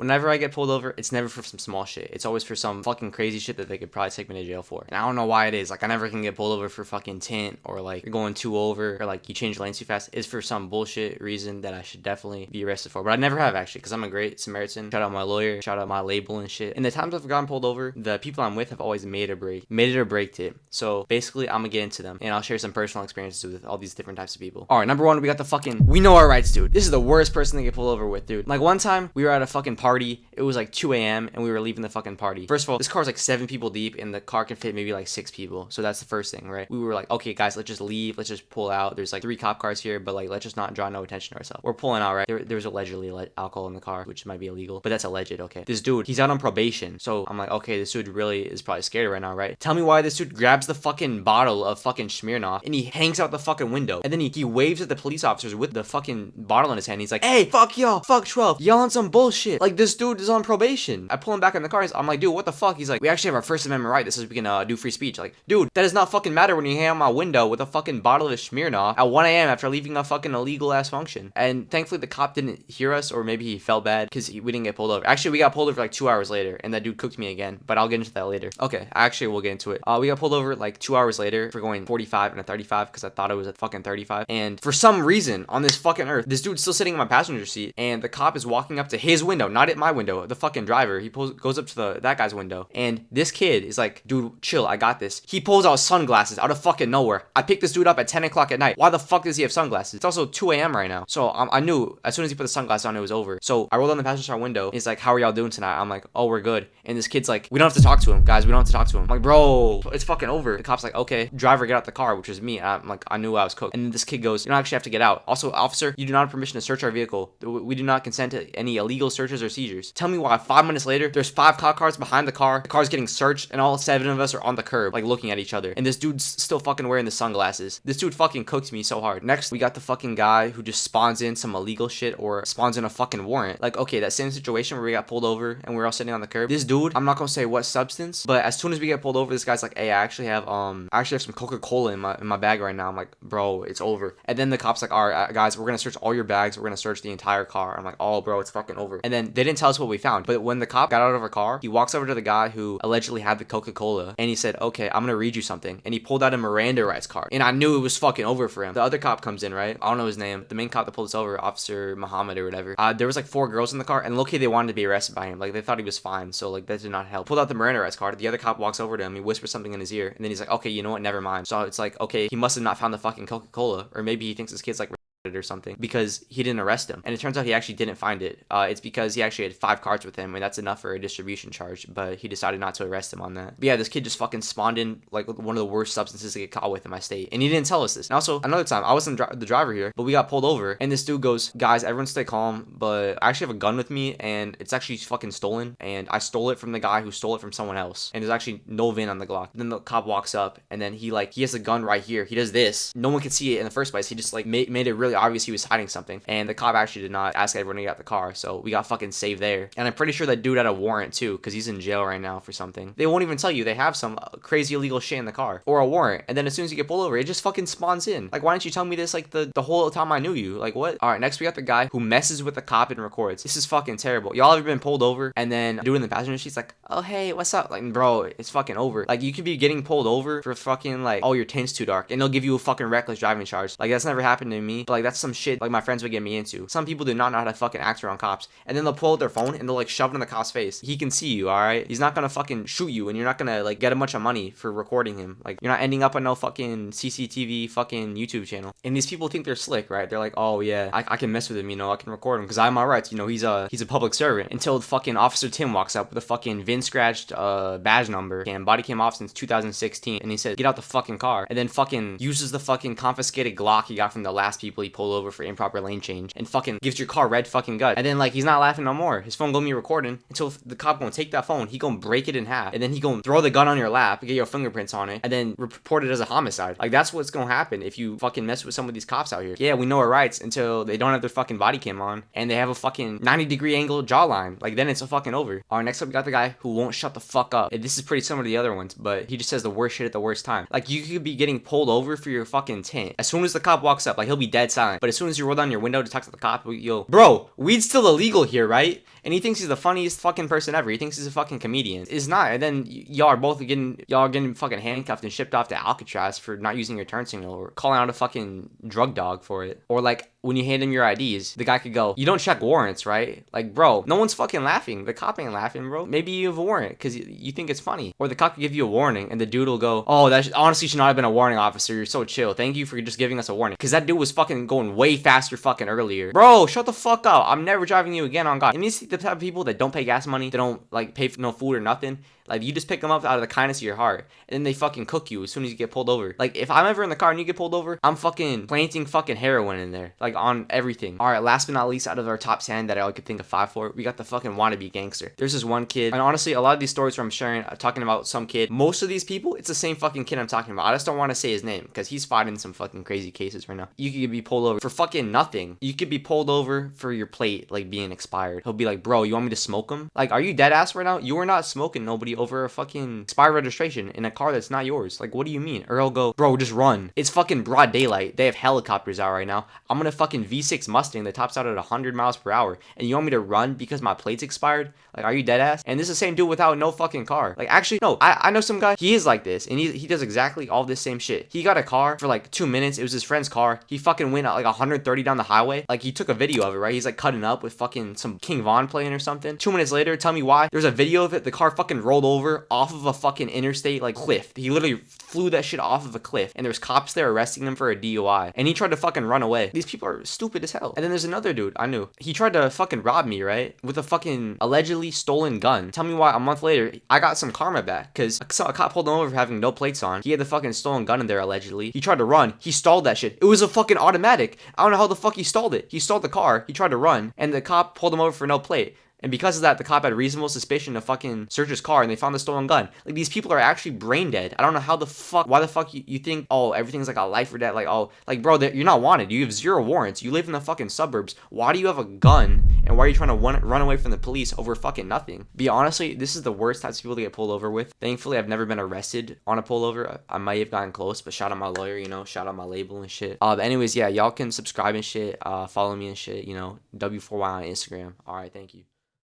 whenever I get pulled over, it's never for some small shit. It's always for some fucking crazy shit that they could probably take me to jail for. And I don't know why it is. Like, I never can get pulled over for fucking tint or like you're going too over or like you change lanes too fast. It's for some bullshit reason that I should definitely be arrested for. But I never have actually, because I'm a great Samaritan. Shout out my lawyer, shout out my label and shit. And the times I've gotten pulled over, the people I'm with have always made it or breaked it. So basically, I'm gonna get into them and I'll share some personal experiences with all these different types of people. All right, number one, we got the fucking we know our rights, dude. This is the worst person to get pulled over with, dude. Like one time, we were at a fucking party. It was like 2 a.m. and we were leaving the fucking party. First of all, this car's like 7 people deep and the car can fit maybe like 6 people. So that's the first thing, right? We were like, okay, guys, let's just leave. Let's just pull out. There's like 3 cop cars here, but like let's just not draw no attention to ourselves. We're pulling out, right? There was allegedly alcohol in the car, which might be illegal, but that's alleged, okay? This dude, he's out on probation. So I'm like, okay, this dude really is probably scared right now, right? Tell me why this dude grabs the fucking bottle of fucking Smirnoff and he hangs out the fucking window. And then he waves at the police officers with the fucking bottle in his hand. He's like, hey, fuck y'all, fuck 12, y'all on some bullshit. Like, this dude is on probation. I pull him back in the car. I'm like, dude, what the fuck? He's like, we actually have our First Amendment right. This is we can do free speech. Like, dude, that does not fucking matter when you hang out my window with a fucking bottle of Smirnoff at 1 a.m. after leaving a fucking illegal ass function. And thankfully the cop didn't hear us, or maybe he felt bad because we didn't get pulled over. Actually, we got pulled over like 2 hours later and that dude cooked me again, but I'll get into that later. Okay, actually we'll get into it. We got pulled over like 2 hours later for going 45 and a 35 because I thought it was a fucking 35. And for some reason on this fucking earth, this dude's still sitting in my passenger seat and the cop is walking up to his window, not at my window, the fucking driver. He goes up to that guy's window and this kid is like, dude, chill, I got this. He pulls out sunglasses out of fucking nowhere. I picked this dude up at 10 o'clock at night. Why the fuck does he have sunglasses? It's also 2 a.m. right now. So I knew as soon as he put the sunglasses on, it was over. So I rolled down the passenger side window. He's like, how are y'all doing tonight? I'm like, oh, we're good. And this kid's like, we don't have to talk to him, guys. We don't have to talk to him. I'm like, bro, it's fucking over. The cop's like, okay, driver, get out the car, which was me. I'm like, I knew I was cooked. And then this kid goes, you don't actually have to get out. Also, officer, you do not have permission to search our vehicle. We do not consent to any illegal searches or seizures. Tell me why 5 minutes later, there's 5 cop cars behind the car. The car's getting searched and all 7 of us are on the curb, like looking at each other. And this dude's still fucking wearing the sunglasses. This dude fucking cooked me so hard. Next, we got the fucking guy who just spawns in some illegal shit or spawns in a fucking warrant. Like, okay, that same situation where we got pulled over and we're all sitting on the curb. This dude, I'm not gonna say what substance, but as soon as we get pulled over, this guy's like, hey, I actually have some Coca-Cola in my bag right now. I'm like, bro, it's over. And then the cop's like, all right, guys, we're gonna search all your bags. We're gonna search the entire car. I'm like, oh, bro, it's fucking over. And then they didn't tell us what we found. But when the cop got out of our car, he walks over to the guy who allegedly had the Coca-Cola and he said, okay, I'm gonna read you something. And he pulled out a Miranda rights card. And I knew it was fucking over for him. The other cop comes in, right? I don't know his name. The main cop that pulled us over, Officer Muhammad or whatever. There was like 4 girls in the car and low-key they wanted to be arrested by him. Like they thought he was fine. So like that did not help. Pulled out the Miranda rights card. The other cop walks over to him. He whispers something in his ear. And then he's like, okay, you know what? Never mind. So it's like, okay, he must have not found the fucking Coca-Cola. Or maybe he thinks this kid's like or something because he didn't arrest him, and it turns out he actually didn't find it. It's because he actually had 5 cards with him and that's enough for a distribution charge, but he decided not to arrest him on that. But yeah, this kid just fucking spawned in like one of the worst substances to get caught with in my state, and he didn't tell us this. And also another time I wasn't the driver here, but we got pulled over and this dude goes, guys, everyone stay calm, but I actually have a gun with me and it's actually fucking stolen, and I stole it from the guy who stole it from someone else, and there's actually no VIN on the Glock. Then the cop walks up and then he has a gun right here. He does this, no one could see it in the first place. He just like made it really obvious he was hiding something, and the cop actually did not ask everyone to get out the car, so we got fucking saved there. And I'm pretty sure that dude had a warrant too, because he's in jail right now for something. They won't even tell you they have some crazy illegal shit in the car or a warrant, and then as soon as you get pulled over, it just fucking spawns in. Like, why didn't you tell me this like the whole time I knew you? Like, what? All right, next we got the guy who messes with the cop and records. This is fucking terrible. Y'all ever been pulled over and then dude in the passenger seat's like, oh hey, what's up? Like, bro, it's fucking over. Like, you could be getting pulled over for fucking like, oh, your tint's too dark, and they'll give you a fucking reckless driving charge. Like, that's never happened to me, but like that's some shit like my friends would get me into. Some people do not know how to fucking act around cops, and then they'll pull out their phone and they'll like shove it in the cop's face. He can see you, all right? He's not gonna fucking shoot you, and you're not gonna like get a bunch of money for recording him. Like, you're not ending up on no fucking CCTV fucking YouTube channel. And these people think they're slick, right? They're like, oh yeah, I can mess with him, you know, I can record him because I have my rights, you know, he's a public servant. Until fucking Officer Tim walks up with a fucking VIN scratched badge number and body cam off since 2016, and he said, get out the fucking car, and then fucking uses the fucking confiscated Glock he got from the last people he pulled over for improper lane change, and fucking gives your car red fucking gut. And then like he's not laughing no more. His phone gonna be recording until the cop gonna take that phone, he gonna break it in half, and then he gonna throw the gun on your lap, get your fingerprints on it, and then report it as a homicide. Like, that's what's gonna happen if you fucking mess with some of these cops out here. Yeah, we know our rights until they don't have their fucking body cam on and they have a fucking 90-degree angle jawline. Like, then it's a fucking over. Alright, next up we got the guy who won't shut the fuck up. And this is pretty similar to the other ones, but he just says the worst shit at the worst time. Like, you could be getting pulled over for your fucking tint. As soon as the cop walks up, like, he'll be dead silent. silent. But as soon as you roll down your window to talk to the cop, you'll, bro, weed's still illegal here, right? And he thinks he's the funniest fucking person ever. He thinks he's a fucking comedian. It's not. And then y'all are getting fucking handcuffed and shipped off to Alcatraz for not using your turn signal or calling out a fucking drug dog for it. Or like when you hand him your IDs, the guy could go, you don't check warrants, right? Like, bro, no one's fucking laughing. The cop ain't laughing, bro. Maybe you have a warrant because you think it's funny. Or the cop could give you a warning and the dude will go, oh, that honestly should not have been a warning, officer. You're so chill. Thank you for just giving us a warning. Because that dude was fucking going way faster fucking earlier. Bro, shut the fuck up. I'm never driving you again on God. And these the type of people that don't pay gas money, they don't like pay for no food or nothing. Like, you just pick them up out of the kindness of your heart, and then they fucking cook you as soon as you get pulled over. Like, if I'm ever in the car and you get pulled over, I'm fucking planting fucking heroin in there, like, on everything. All right, last but not least, out of our top 10 that I could think of 5 for, we got the fucking wannabe gangster. There's this one kid, and honestly, a lot of these stories where I'm sharing, talking about some kid, most of these people, it's the same fucking kid I'm talking about. I just don't want to say his name, because he's fighting some fucking crazy cases right now. You could be pulled over for fucking nothing. You could be pulled over for your plate, like, being expired. He'll be like, bro, you want me to smoke him? Like, are you dead ass right now? You are not smoking nobody over a fucking expired registration in a car that's not yours. Like, what do you mean? Or he'll go, bro, just run. It's fucking broad daylight. They have helicopters out right now. I'm in a fucking V6 Mustang that tops out at 100 miles per hour, and you want me to run because my plate's expired? Like, are you dead ass? And this is the same dude without no fucking car. Like, actually, no, I know some guy, he is like this, and he does exactly all this same shit. He got a car for like 2 minutes. It was his friend's car. He fucking went at like 130 down the highway. Like, he took a video of it, right? He's like cutting up with fucking some King Von playing or something. 2 minutes later, tell me why. There's a video of it. The car fucking rolled over off of a fucking interstate like cliff. He literally flew that shit off of a cliff, and there's cops there arresting him for a DUI, and he tried to fucking run away. These people are stupid as hell. And then there's another dude I knew. He tried to fucking rob me, right, with a fucking allegedly stolen gun. Tell me why a month later I got some karma back, because a cop pulled him over for having no plates on. He had the fucking stolen gun in there allegedly. He tried to run. He stalled that shit. It was a fucking automatic. I don't know how the fuck he stalled it. He stalled the car. He tried to run, and the cop pulled him over for no plate. And because of that, the cop had reasonable suspicion to fucking search his car, and they found the stolen gun. Like, these people are actually brain dead. I don't know how the fuck, why the fuck you think, oh, everything's like a life or death. Like, oh, like, bro, you're not wanted. You have 0 warrants. You live in the fucking suburbs. Why do you have a gun? And why are you trying to run away from the police over fucking nothing? Be honestly, this is the worst types of people to get pulled over with. Thankfully, I've never been arrested on a pullover. I might have gotten close, but shout out my lawyer, you know, shout out my label and shit. But anyways, yeah, y'all can subscribe and shit, follow me and shit, you know, W4Y on Instagram. All right, thank you.